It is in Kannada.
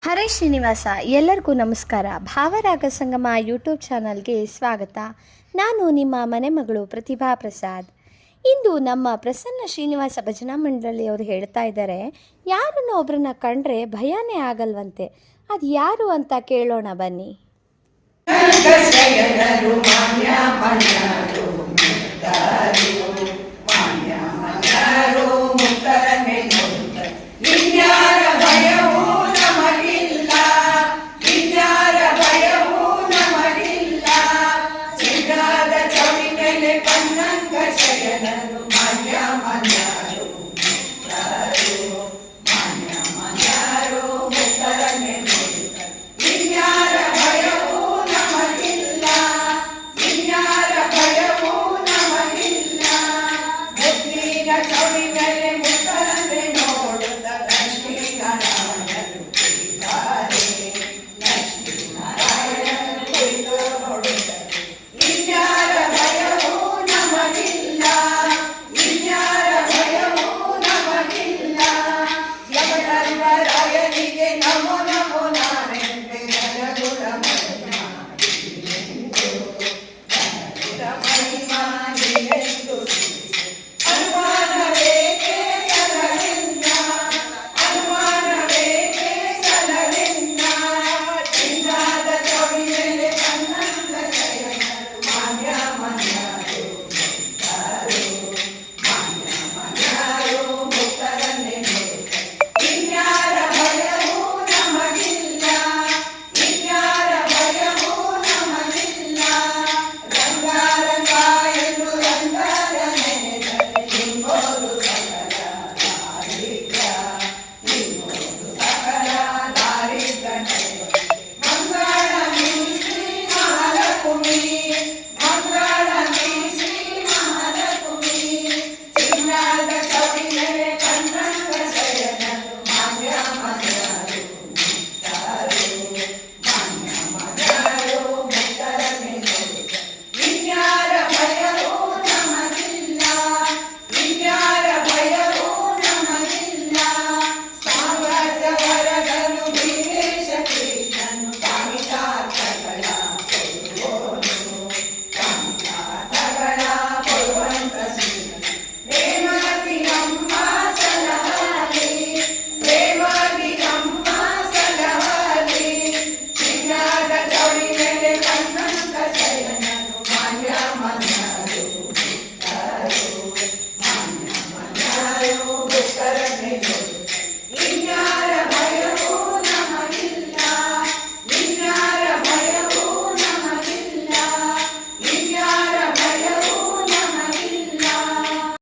ಹರೇ ಶ್ರೀನಿವಾಸ, ಎಲ್ಲರಿಗೂ ನಮಸ್ಕಾರ. ಭಾವರಾಗ ಸಂಗಮ ಯೂಟ್ಯೂಬ್ ಚಾನಲ್ಗೆ ಸ್ವಾಗತ. ನಾನು ನಿಮ್ಮ ಮನೆ ಮಗಳು ಪ್ರತಿಭಾ ಪ್ರಸಾದ್. ಇಂದು ನಮ್ಮ ಪ್ರಸನ್ನ ಶ್ರೀನಿವಾಸ ಭಜನಾ ಮಂಡಳಿಯವರು ಹೇಳ್ತಾ ಇದ್ದಾರೆ, ಯಾರನ್ನು ಒಬ್ಬರನ್ನ ಕಂಡ್ರೆ ಭಯನೇ ಆಗಲ್ವಂತೆ. ಅದು ಯಾರು ಅಂತ ಕೇಳೋಣ ಬನ್ನಿ. ನಮೋ